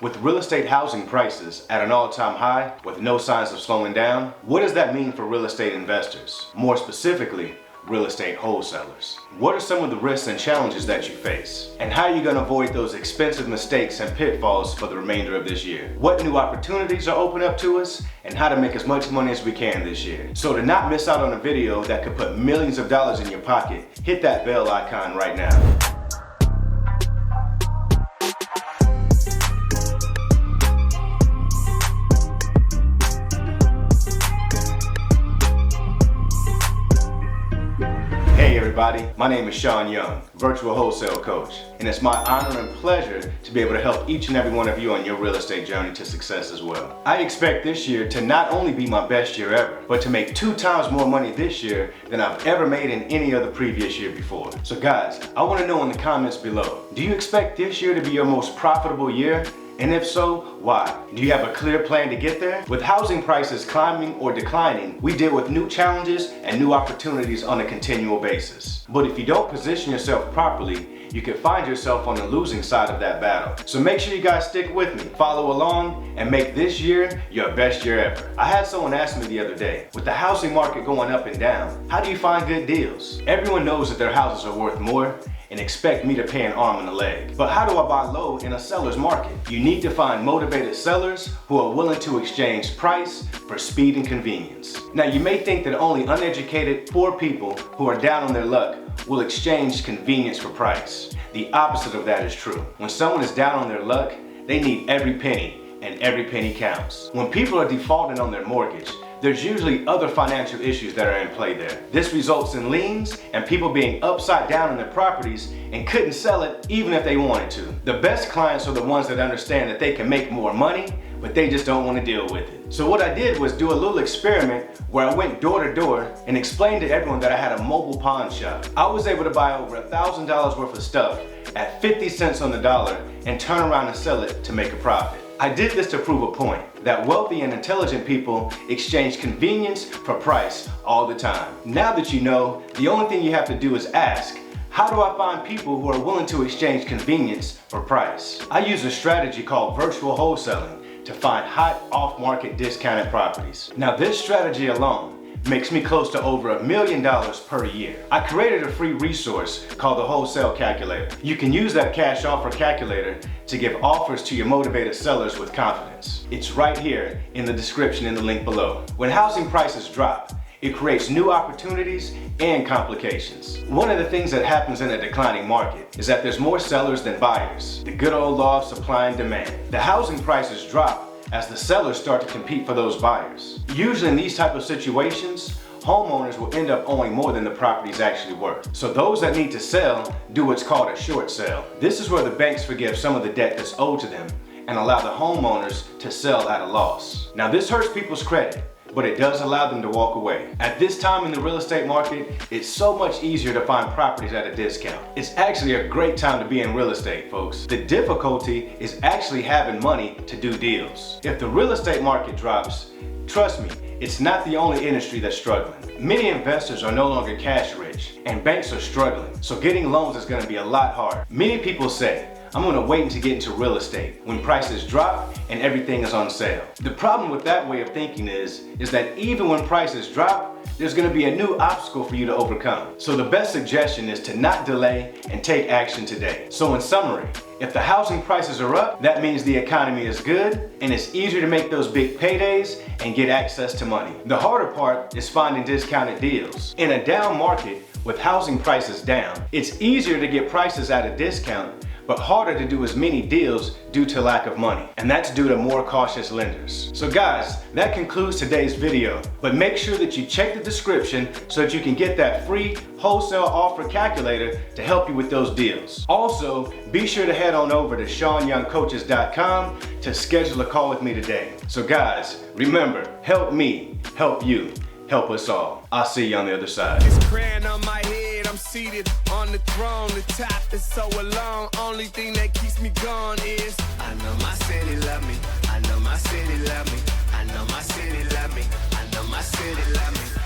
With real estate housing prices at an all-time high with no signs of slowing down, what does that mean for real estate investors? More specifically, real estate wholesalers. What are some of the risks and challenges that you face? And how are you going to avoid those expensive mistakes and pitfalls for the remainder of this year? What new opportunities are open up to us? And how to make as much money as we can this year. So to not miss out on a video that could put millions of dollars in your pocket, hit that bell icon right now. Hey everybody, my name is Shaun Young, virtual wholesale coach, and it's my honor and pleasure to be able to help each and every one of you on your real estate journey to success as well. I expect this year to not only be my best year ever, but to make 2 times more money this year than I've ever made in any other previous year before. So guys, I want to know in the comments below, do you expect this year to be your most profitable year? And if so, why? Do you have a clear plan to get there? With housing prices climbing or declining, we deal with new challenges and new opportunities on a continual basis. But if you don't position yourself properly, you can find yourself on the losing side of that battle. So make sure you guys stick with me, follow along, and make this year your best year ever. I had someone ask me the other day, with the housing market going up and down, how do you find good deals? Everyone knows that their houses are worth more and expect me to pay an arm and a leg. But how do I buy low in a seller's market? You need to find motivated sellers who are willing to exchange price for speed and convenience. Now you may think that only uneducated, poor people who are down on their luck will exchange convenience for price. The opposite of that is true. When someone is down on their luck, they need every penny, and every penny counts. When people are defaulting on their mortgage, there's usually other financial issues that are in play there. This results in liens and people being upside down in their properties and couldn't sell it even if they wanted to. The best clients are the ones that understand that they can make more money, but they just don't want to deal with it. So what I did was do a little experiment where I went door to door and explained to everyone that I had a mobile pawn shop. I was able to buy over $1,000 worth of stuff at 50 cents on the dollar and turn around and sell it to make a profit. I did this to prove a point, that wealthy and intelligent people exchange convenience for price all the time. Now that you know, the only thing you have to do is ask, how do I find people who are willing to exchange convenience for price? I use a strategy called virtual wholesaling to find hot off-market discounted properties. Now this strategy alone makes me close to over $1 million per year. I created a free resource called the Wholesale Calculator. You can use that cash offer calculator to give offers to your motivated sellers with confidence. It's right here in the description in the link below. When housing prices drop, it creates new opportunities and complications. One of the things that happens in a declining market is that there's more sellers than buyers. The good old law of supply and demand. The housing prices drop as the sellers start to compete for those buyers. Usually in these type of situations, homeowners will end up owing more than the property is actually worth. So those that need to sell do what's called a short sale. This is where the banks forgive some of the debt that's owed to them and allow the homeowners to sell at a loss. Now this hurts people's credit, but it does allow them to walk away. At this time in the real estate market, it's so much easier to find properties at a discount. It's actually a great time to be in real estate, folks. The difficulty is actually having money to do deals. If the real estate market drops, trust me, it's not the only industry that's struggling. Many investors are no longer cash rich, and banks are struggling, so getting loans is going to be a lot harder. Many people say, I'm going to wait until get into real estate when prices drop and everything is on sale. The problem with that way of thinking is that even when prices drop, there's going to be a new obstacle for you to overcome. So the best suggestion is to not delay and take action today. So in summary, if the housing prices are up, that means the economy is good and it's easier to make those big paydays and get access to money. The harder part is finding discounted deals. In a down market with housing prices down, it's easier to get prices at a discount, but harder to do as many deals due to lack of money. And that's due to more cautious lenders. So guys, that concludes today's video. But make sure that you check the description so that you can get that free wholesale offer calculator to help you with those deals. Also, be sure to head on over to ShaunYoungCoaches.com to schedule a call with me today. So guys, remember, help me, help you, help us all. I'll see you on the other side. I'm seated on the throne, the top is so alone. Only thing that keeps me going is I know my city love me. I know my city love me. I know my city love me. I know my city love me.